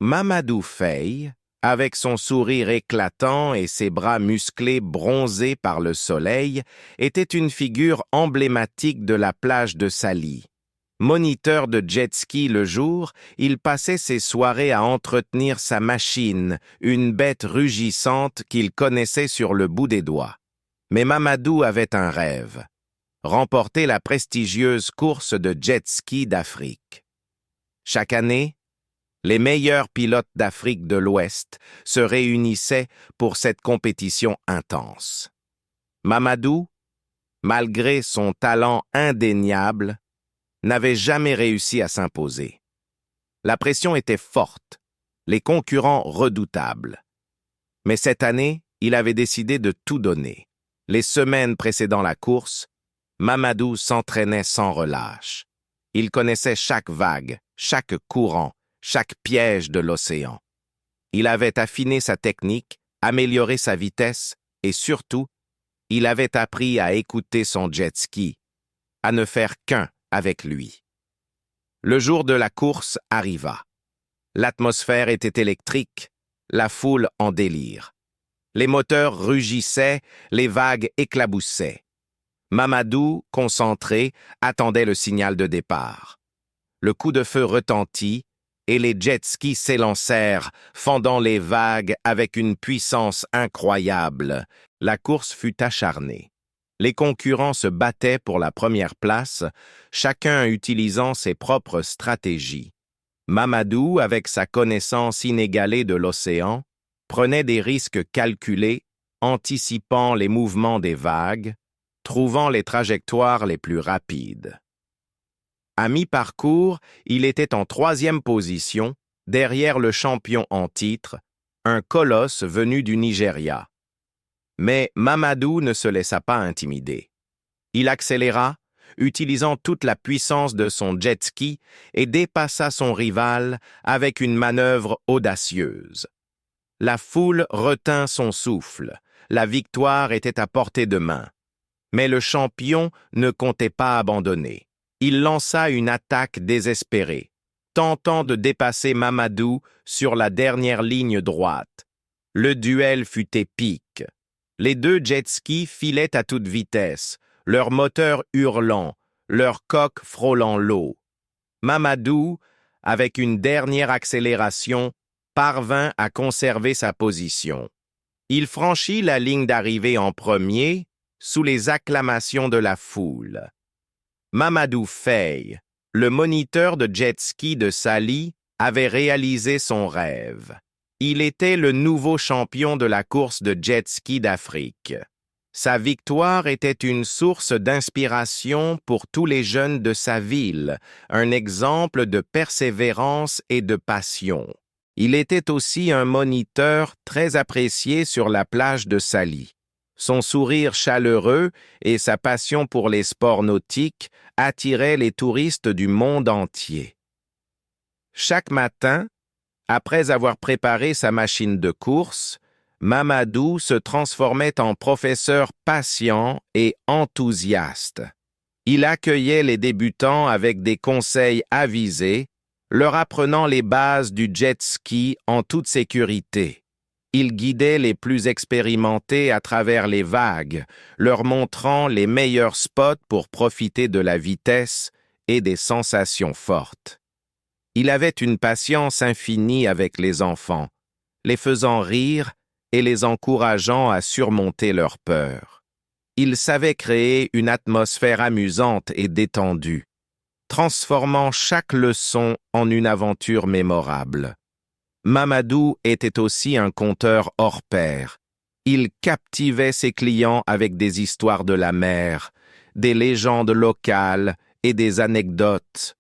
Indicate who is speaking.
Speaker 1: Mamadou Faye, avec son sourire éclatant et ses bras musclés bronzés par le soleil, était une figure emblématique de la plage de Sali. Moniteur de jet-ski le jour, il passait ses soirées à entretenir sa machine, une bête rugissante qu'il connaissait sur le bout des doigts. Mais Mamadou avait un rêve: remporter la prestigieuse course de jet-ski d'Afrique. Chaque année, les meilleurs pilotes d'Afrique de l'Ouest se réunissaient pour cette compétition intense. Mamadou, malgré son talent indéniable, n'avait jamais réussi à s'imposer. La pression était forte, les concurrents redoutables. Mais cette année, il avait décidé de tout donner. Les semaines précédant la course, Mamadou s'entraînait sans relâche. Il connaissait chaque vague, chaque courant, chaque piège de l'océan. Il avait affiné sa technique, amélioré sa vitesse et surtout, il avait appris à écouter son jet-ski, à ne faire qu'un avec lui. Le jour de la course arriva. L'atmosphère était électrique, la foule en délire. Les moteurs rugissaient, les vagues éclaboussaient. Mamadou, concentré, attendait le signal de départ. Le coup de feu retentit et les jet-skis s'élancèrent, fendant les vagues avec une puissance incroyable. La course fut acharnée. Les concurrents se battaient pour la première place, chacun utilisant ses propres stratégies. Mamadou, avec sa connaissance inégalée de l'océan, prenait des risques calculés, anticipant les mouvements des vagues, trouvant les trajectoires les plus rapides. À mi-parcours, il était en 3e position, derrière le champion en titre, un colosse venu du Nigeria. Mais Mamadou ne se laissa pas intimider. Il accéléra, utilisant toute la puissance de son jet-ski, et dépassa son rival avec une manœuvre audacieuse. La foule retint son souffle. La victoire était à portée de main. Mais le champion ne comptait pas abandonner. Il lança une attaque désespérée, tentant de dépasser Mamadou sur la dernière ligne droite. Le duel fut épique. Les deux jet-skis filaient à toute vitesse, leurs moteurs hurlant, leurs coques frôlant l'eau. Mamadou, avec une dernière accélération, parvint à conserver sa position. Il franchit la ligne d'arrivée en premier, sous les acclamations de la foule. Mamadou Faye, le moniteur de jet-ski de Sali, avait réalisé son rêve. Il était le nouveau champion de la course de jet-ski d'Afrique. Sa victoire était une source d'inspiration pour tous les jeunes de sa ville, un exemple de persévérance et de passion. Il était aussi un moniteur très apprécié sur la plage de Sali. Son sourire chaleureux et sa passion pour les sports nautiques attiraient les touristes du monde entier. Chaque matin, après avoir préparé sa machine de course, Mamadou se transformait en professeur patient et enthousiaste. Il accueillait les débutants avec des conseils avisés, leur apprenant les bases du jet-ski en toute sécurité. Il guidait les plus expérimentés à travers les vagues, leur montrant les meilleurs spots pour profiter de la vitesse et des sensations fortes. Il avait une patience infinie avec les enfants, les faisant rire et les encourageant à surmonter leurs peurs. Il savait créer une atmosphère amusante et détendue, transformant chaque leçon en une aventure mémorable. Mamadou était aussi un conteur hors pair. Il captivait ses clients avec des histoires de la mer, des légendes locales et des anecdotes